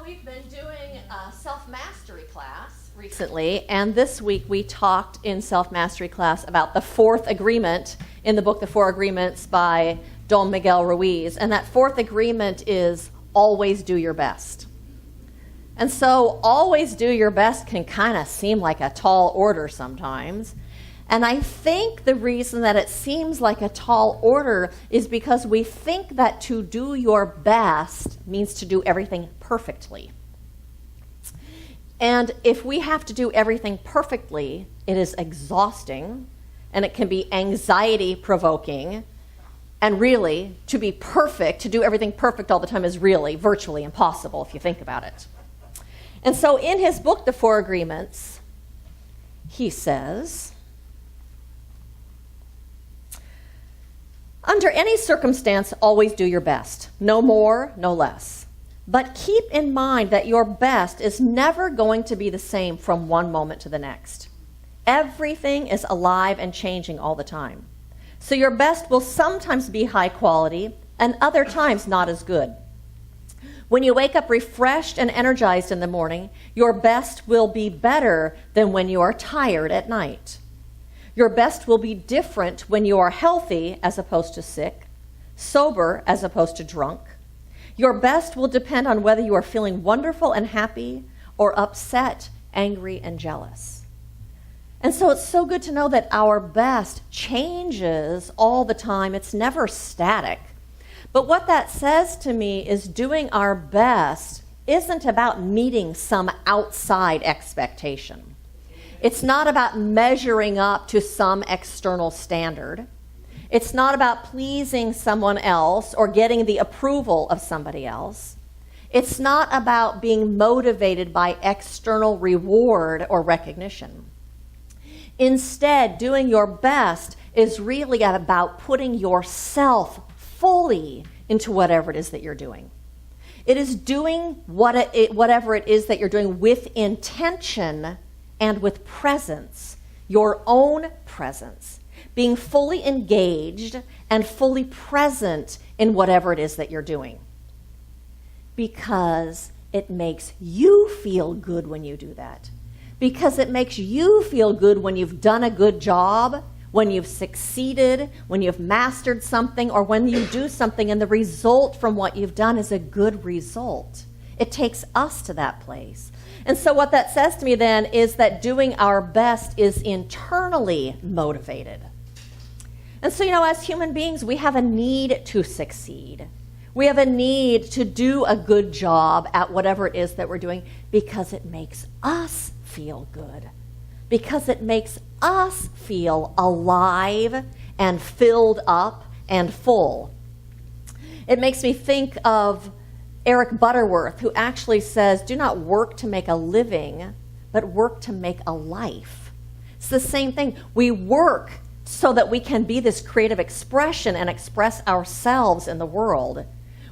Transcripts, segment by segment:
We've been doing a self-mastery class recently, and this week we talked in self-mastery class about the fourth agreement in the book, The Four Agreements by Don Miguel Ruiz, and that fourth agreement is always do your best. And so always do your best can kind of seem like a tall order sometimes. And I think the reason that it seems like a tall order is because we think that to do your best means to do everything perfectly. And if we have to do everything perfectly, it is exhausting, and it can be anxiety-provoking. And really, to be perfect, to do everything perfect all the time is really virtually impossible if you think about it. And so in his book, The Four Agreements, he says, under any circumstance, always do your best. No more, no less. But keep in mind that your best is never going to be the same from one moment to the next. Everything is alive and changing all the time. So your best will sometimes be high quality and other times not as good. When you wake up refreshed and energized in the morning, your best will be better than when you are tired at night. Your best will be different when you are healthy as opposed to sick, sober as opposed to drunk. Your best will depend on whether you are feeling wonderful and happy or upset, angry, and jealous. And so it's so good to know that our best changes all the time. It's never static. But what that says to me is doing our best isn't about meeting some outside expectation. It's not about measuring up to some external standard. It's not about pleasing someone else or getting the approval of somebody else. It's not about being motivated by external reward or recognition. Instead, doing your best is really about putting yourself fully into whatever it is that you're doing. It is doing whatever it is that you're doing with intention and with presence, your own presence, being fully engaged and fully present in whatever it is that you're doing. Because it makes you feel good when you do that. Because it makes you feel good when you've done a good job, when you've succeeded, when you've mastered something, or when you do something and the result from what you've done is a good result. It takes us to that place. And so what that says to me then is that doing our best is internally motivated. And so, as human beings, we have a need to succeed. We have a need to do a good job at whatever it is that we're doing because it makes us feel good. Because it makes us feel alive and filled up and full. It makes me think of Eric Butterworth, who actually says, do not work to make a living, but work to make a life. It's the same thing. We work so that we can be this creative expression and express ourselves in the world.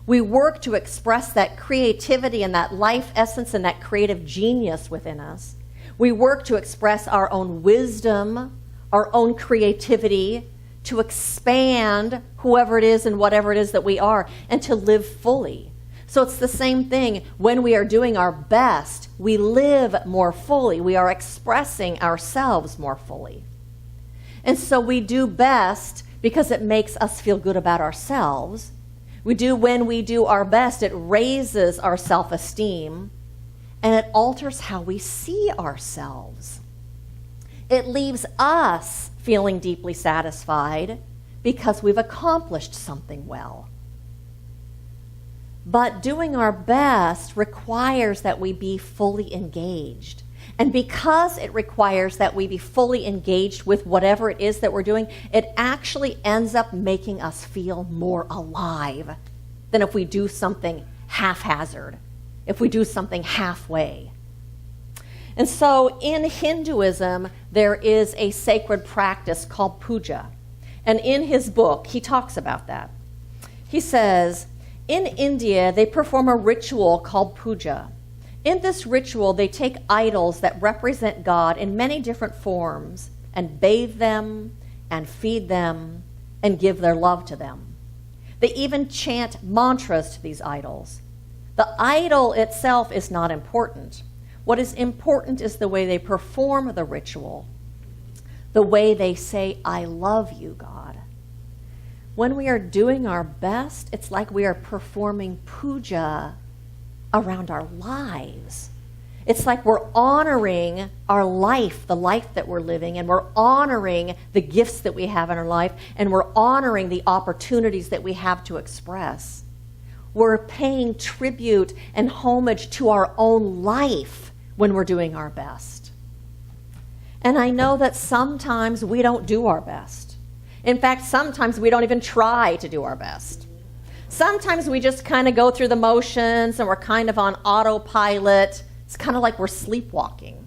We work to express that creativity and that life essence and that creative genius within us. We work to express our own wisdom, our own creativity, to expand whoever it is and whatever it is that we are, and to live fully. So it's the same thing. When we are doing our best, we live more fully. We are expressing ourselves more fully. And so we do best because it makes us feel good about ourselves. When we do our best, it raises our self-esteem, and it alters how we see ourselves. It leaves us feeling deeply satisfied because we've accomplished something well. But doing our best requires that we be fully engaged. And because it requires that we be fully engaged with whatever it is that we're doing, it actually ends up making us feel more alive than if we do something haphazard, if we do something halfway. And so in Hinduism, there is a sacred practice called puja. And in his book, he talks about that. He says, in India, they perform a ritual called puja. In this ritual, they take idols that represent God in many different forms and bathe them and feed them and give their love to them. They even chant mantras to these idols. The idol itself is not important. What is important is the way they perform the ritual, the way they say, I love you, God. When we are doing our best, it's like we are performing puja around our lives. It's like we're honoring our life, the life that we're living, and we're honoring the gifts that we have in our life, and we're honoring the opportunities that we have to express. We're paying tribute and homage to our own life when we're doing our best. And I know that sometimes we don't do our best. In fact, sometimes we don't even try to do our best. Sometimes we just kind of go through the motions and we're kind of on autopilot. It's kind of like we're sleepwalking.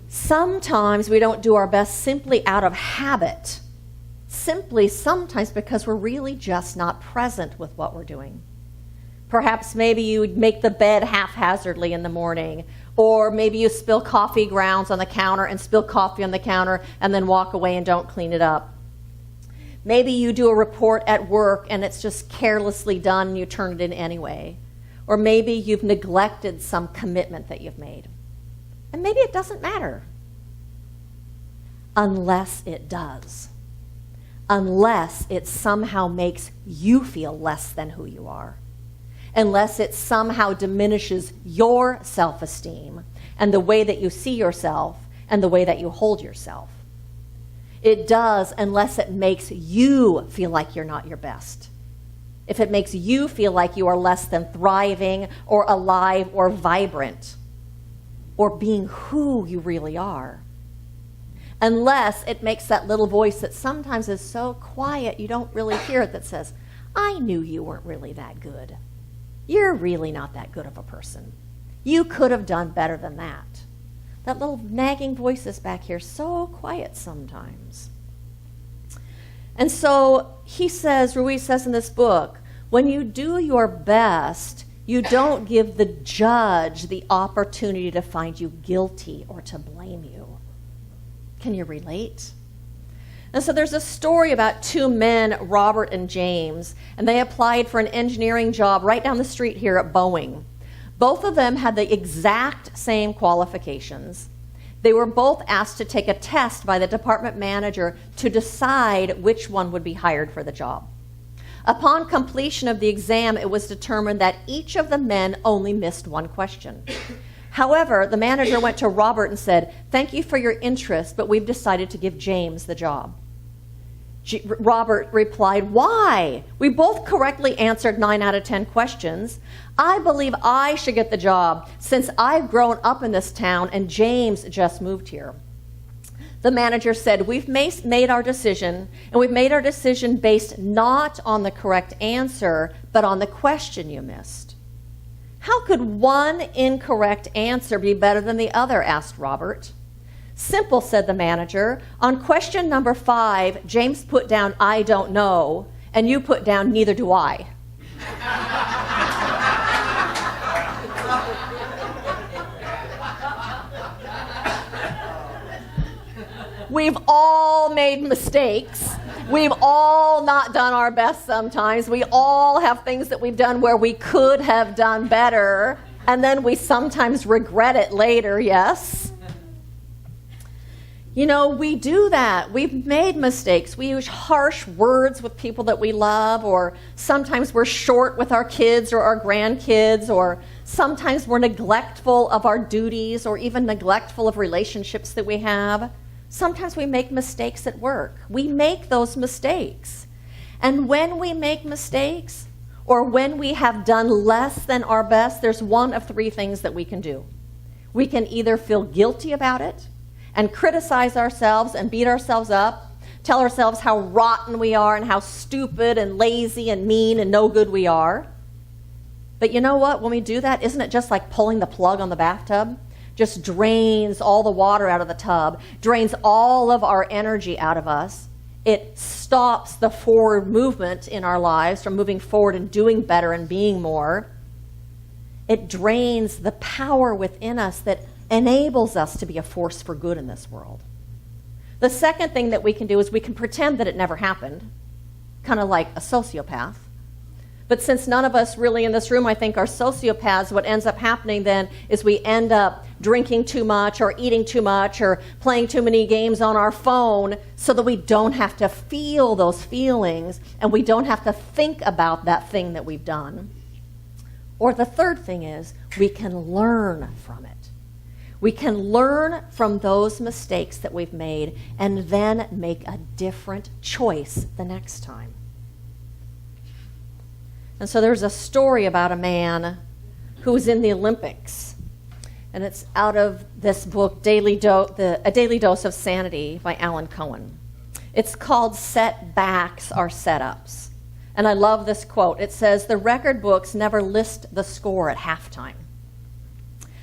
Sometimes we don't do our best simply out of habit. Simply sometimes because we're really just not present with what we're doing. Perhaps maybe you make the bed haphazardly in the morning, or maybe you spill coffee grounds on the counter and spill coffee on the counter and then walk away and don't clean it up. Maybe you do a report at work and it's just carelessly done and you turn it in anyway. Or maybe you've neglected some commitment that you've made. And maybe it doesn't matter. Unless it does. Unless it somehow makes you feel less than who you are. Unless it somehow diminishes your self-esteem and the way that you see yourself and the way that you hold yourself. It does unless it makes you feel like you're not your best. If it makes you feel like you are less than thriving or alive or vibrant or being who you really are. Unless it makes that little voice that sometimes is so quiet you don't really hear it that says, I knew you weren't really that good. You're really not that good of a person. You could have done better than that. That little nagging voice is back here, so quiet sometimes. And so Ruiz says in this book, when you do your best, you don't give the judge the opportunity to find you guilty or to blame you. Can you relate? And so there's a story about two men, Robert and James, and they applied for an engineering job right down the street here at Boeing. Both of them had the exact same qualifications. They were both asked to take a test by the department manager to decide which one would be hired for the job. Upon completion of the exam, it was determined that each of the men only missed one question. However, the manager went to Robert and said, thank you for your interest, but we've decided to give James the job. Robert replied, why? We both correctly answered 9 out of 10 questions. I believe I should get the job since I've grown up in this town and James just moved here. The manager said, we've made our decision, and we've made our decision based not on the correct answer, but on the question you missed. How could one incorrect answer be better than the other? Asked Robert. Simple, said the manager. On question number 5, James put down, I don't know, and you put down, neither do I. We've all made mistakes. We've all not done our best sometimes. We all have things that we've done where we could have done better, and then we sometimes regret it later, yes? You know, we do that. We've made mistakes. We use harsh words with people that we love, or sometimes we're short with our kids or our grandkids, or sometimes we're neglectful of our duties or even neglectful of relationships that we have. Sometimes we make mistakes at work. We make those mistakes. And when we make mistakes, or when we have done less than our best, there's one of 3 things that we can do. We can either feel guilty about it and criticize ourselves and beat ourselves up, tell ourselves how rotten we are and how stupid and lazy and mean and no good we are. But you know what? When we do that, isn't it just like pulling the plug on the bathtub? Just drains all the water out of the tub, drains all of our energy out of us. It stops the forward movement in our lives from moving forward and doing better and being more. It drains the power within us that enables us to be a force for good in this world. The second thing that we can do is we can pretend that it never happened, kind of like a sociopath. But since none of us really in this room, I think, are sociopaths, what ends up happening then is we end up drinking too much or eating too much or playing too many games on our phone so that we don't have to feel those feelings and we don't have to think about that thing that we've done. Or the third thing is we can learn from it. We can learn from those mistakes that we've made and then make a different choice the next time. And so there's a story about a man who was in the Olympics. And it's out of this book, A Daily Dose of Sanity by Alan Cohen. It's called Setbacks Are Setups. And I love this quote. It says, "The record books never list the score at halftime."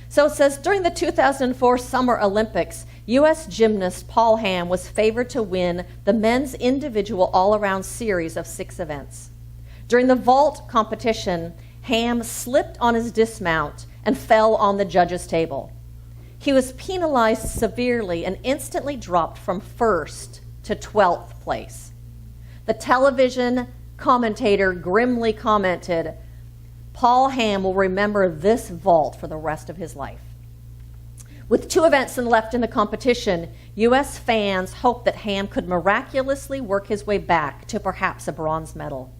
So it says, during the 2004 Summer Olympics, U.S. gymnast Paul Hamm was favored to win the men's individual all-around series of 6 events. During the vault competition, Hamm slipped on his dismount and fell on the judges' table. He was penalized severely and instantly dropped from 1st to 12th place. The television commentator grimly commented, "Paul Hamm will remember this vault for the rest of his life." With 2 events left in the competition, U.S. fans hoped that Hamm could miraculously work his way back to perhaps a bronze medal.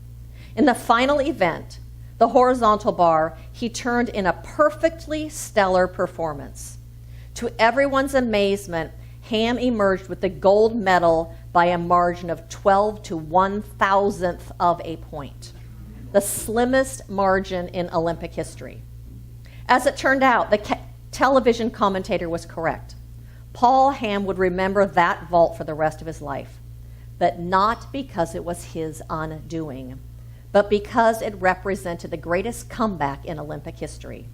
In the final event, the horizontal bar, he turned in a perfectly stellar performance. To everyone's amazement, Hamm emerged with the gold medal by a margin of 12 to 1,000th of a point, the slimmest margin in Olympic history. As it turned out, the television commentator was correct. Paul Hamm would remember that vault for the rest of his life, but not because it was his undoing, but because it represented the greatest comeback in Olympic history.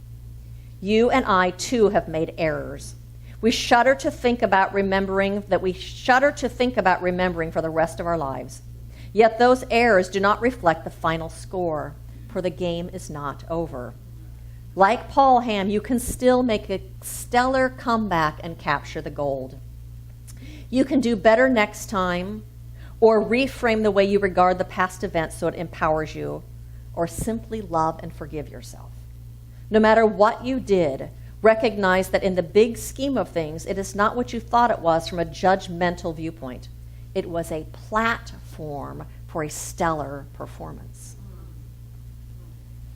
You and I, too, have made errors. We shudder to think about remembering for the rest of our lives. Yet those errors do not reflect the final score, for the game is not over. Like Paul Hamm, you can still make a stellar comeback and capture the gold. You can do better next time, or reframe the way you regard the past events so it empowers you, or simply love and forgive yourself. No matter what you did, recognize that in the big scheme of things, it is not what you thought it was from a judgmental viewpoint. It was a platform for a stellar performance.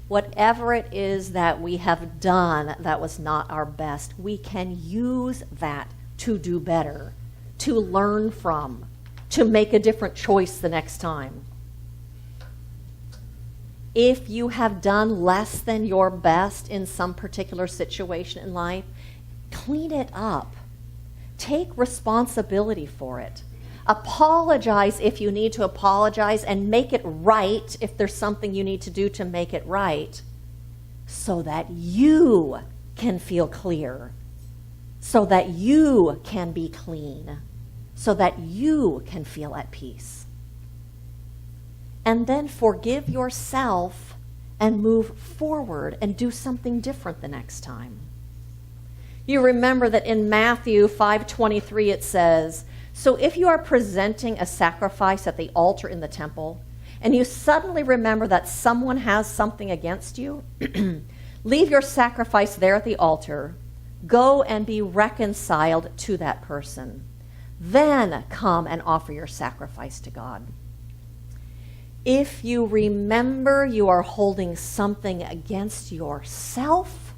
Whatever it is that we have done that was not our best, we can use that to do better, to learn from, to make a different choice the next time. If you have done less than your best in some particular situation in life, clean it up. Take responsibility for it. Apologize if you need to apologize, and make it right if there's something you need to do to make it right, so that you can feel clear, so that you can be clean, so that you can feel at peace. And then forgive yourself and move forward and do something different the next time. You remember that in Matthew 5:23 it says, "So if you are presenting a sacrifice at the altar in the temple, and you suddenly remember that someone has something against you, leave your sacrifice there at the altar, go and be reconciled to that person. Then come and offer your sacrifice to God." If you remember you are holding something against yourself,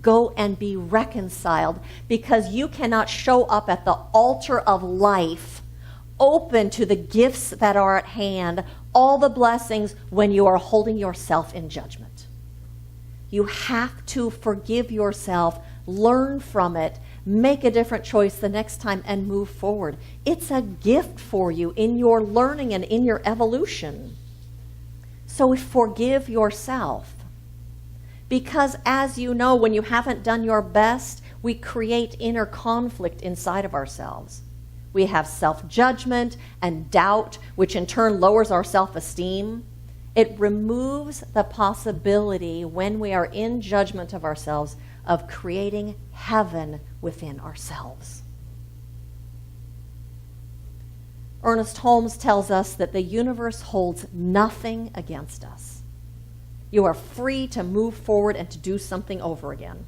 go and be reconciled, because you cannot show up at the altar of life open to the gifts that are at hand, all the blessings, when you are holding yourself in judgment. You have to forgive yourself, learn from it, make a different choice the next time, and move forward. It's a gift for you in your learning and in your evolution. So forgive yourself. Because as you know, when you haven't done your best, we create inner conflict inside of ourselves. We have self-judgment and doubt, which in turn lowers our self-esteem. It removes the possibility, when we are in judgment of ourselves, of creating heaven within ourselves. Ernest Holmes tells us that the universe holds nothing against us. You are free to move forward and to do something over again.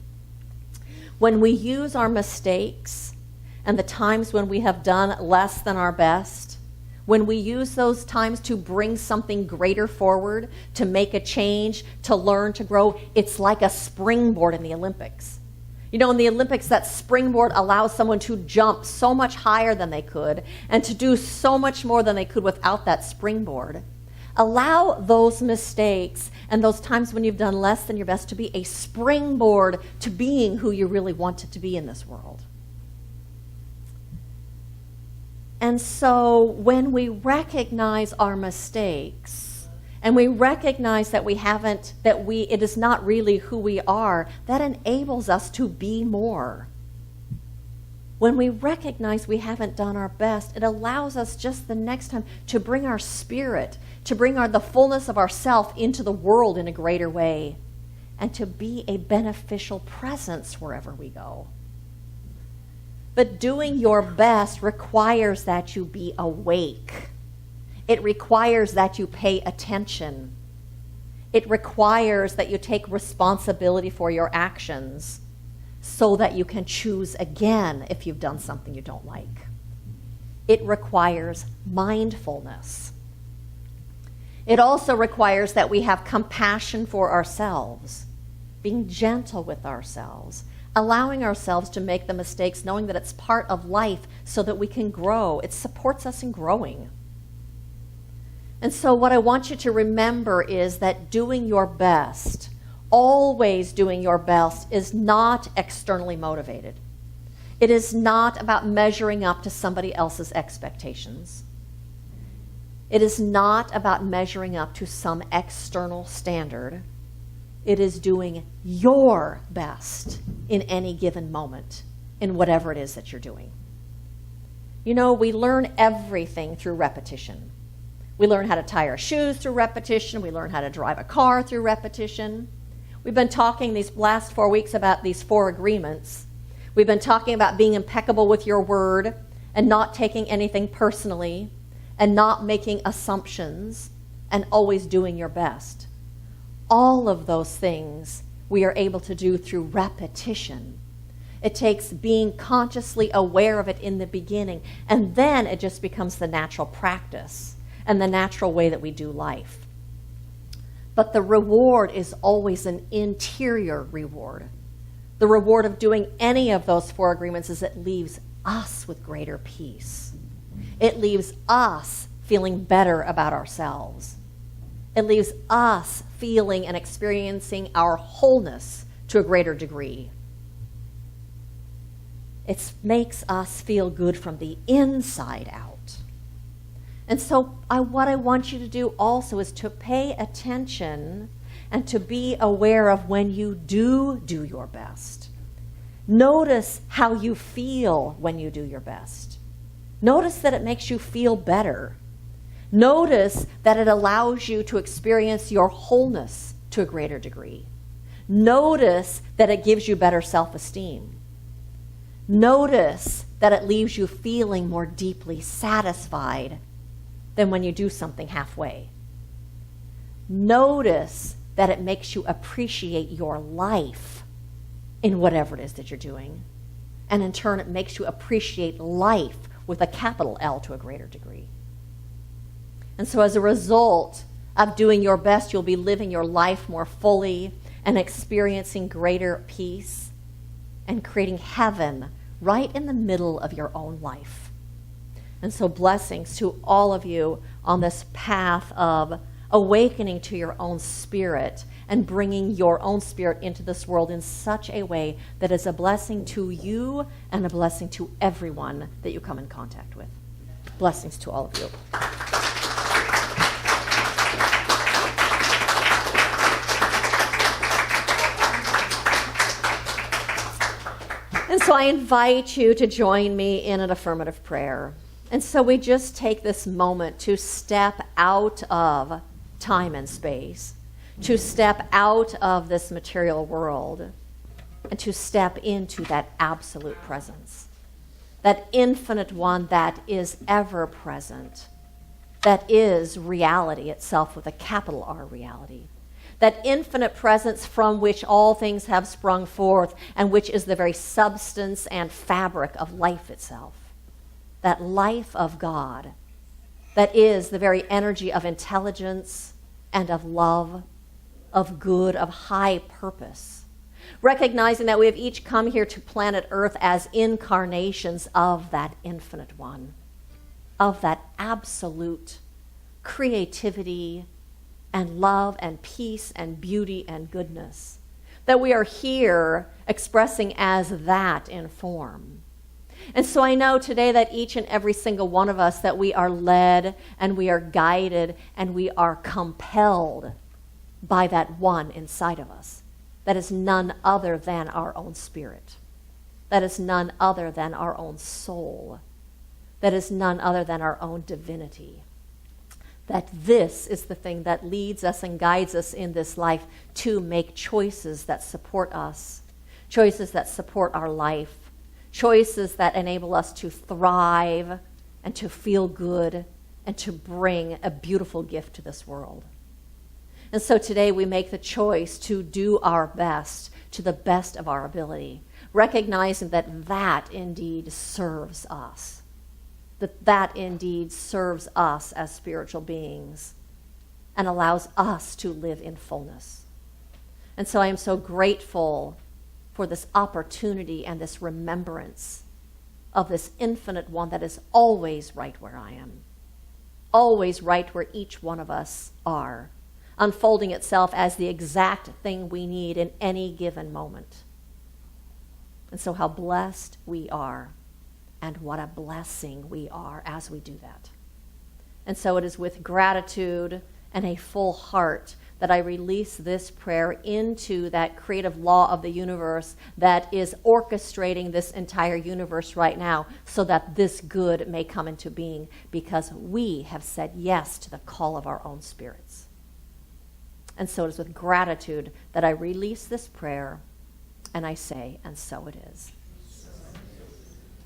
When we use our mistakes and the times when we have done less than our best, when we use those times to bring something greater forward, to make a change, to learn, to grow, it's like a springboard in the Olympics. You know, in the Olympics, that springboard allows someone to jump so much higher than they could and to do so much more than they could without that springboard. Allow those mistakes and those times when you've done less than your best to be a springboard to being who you really wanted to be in this world. And so when we recognize our mistakes, and we recognize that it is not really who we are, that enables us to be more. When we recognize we haven't done our best, it allows us just the next time to bring our spirit, to bring the fullness of ourself into the world in a greater way, and to be a beneficial presence wherever we go. But doing your best requires that you be awake. It requires that you pay attention. It requires that you take responsibility for your actions so that you can choose again if you've done something you don't like. It requires mindfulness. It also requires that we have compassion for ourselves, being gentle with ourselves, allowing ourselves to make the mistakes, knowing that it's part of life so that we can grow. It supports us in growing. And so what I want you to remember is that doing your best, always doing your best, is not externally motivated. It is not about measuring up to somebody else's expectations. It is not about measuring up to some external standard. It is doing your best in any given moment, in whatever it is that you're doing. You know, we learn everything through repetition. We learn how to tie our shoes through repetition. We learn how to drive a car through repetition. We've been talking these last 4 weeks about these 4 agreements. We've been talking about being impeccable with your word and not taking anything personally and not making assumptions and always doing your best. All of those things we are able to do through repetition. It takes being consciously aware of it in the beginning, and then it just becomes the natural practice and the natural way that we do life. But the reward is always an interior reward. The reward of doing any of those 4 agreements is it leaves us with greater peace. It leaves us feeling better about ourselves. It leaves us feeling and experiencing our wholeness to a greater degree. It makes us feel good from the inside out. And so what I want you to do also is to pay attention and to be aware of when you do your best. Notice how you feel when you do your best. Notice that it makes you feel better. Notice that it allows you to experience your wholeness to a greater degree. Notice that it gives you better self-esteem. Notice that it leaves you feeling more deeply satisfied than when you do something halfway. Notice that it makes you appreciate your life in whatever it is that you're doing. And in turn, it makes you appreciate life with a capital L to a greater degree. And so as a result of doing your best, you'll be living your life more fully and experiencing greater peace and creating heaven right in the middle of your own life. And so blessings to all of you on this path of awakening to your own spirit and bringing your own spirit into this world in such a way that is a blessing to you and a blessing to everyone that you come in contact with. Blessings to all of you. And so I invite you to join me in an affirmative prayer. And so we just take this moment to step out of time and space, to step out of this material world, and to step into that absolute presence, that infinite one that is ever present, that is reality itself with a capital R reality, that infinite presence from which all things have sprung forth and which is the very substance and fabric of life itself. That life of God that is the very energy of intelligence and of love, of good, of high purpose. Recognizing that we have each come here to planet Earth as incarnations of that infinite one, of that absolute creativity and love and peace and beauty and goodness, that we are here expressing as that in form. And so I know today that each and every single one of us, that we are led and we are guided and we are compelled by that one inside of us. That is none other than our own spirit. That is none other than our own soul. That is none other than our own divinity. That this is the thing that leads us and guides us in this life to make choices that support us, choices that support our life, choices that enable us to thrive and to feel good and to bring a beautiful gift to this world. And so today we make the choice to do our best to the best of our ability, recognizing that that indeed serves us, that indeed serves us as spiritual beings and allows us to live in fullness. And so I am so grateful for this opportunity and this remembrance of this infinite one that is always right where I am, always right where each one of us are, unfolding itself as the exact thing we need in any given moment. And so how blessed we are, and what a blessing we are as we do that. And so it is with gratitude and a full heart that I release this prayer into that creative law of the universe that is orchestrating this entire universe right now so that this good may come into being, because we have said yes to the call of our own spirits. And so it is with gratitude that I release this prayer and I say, and so it is.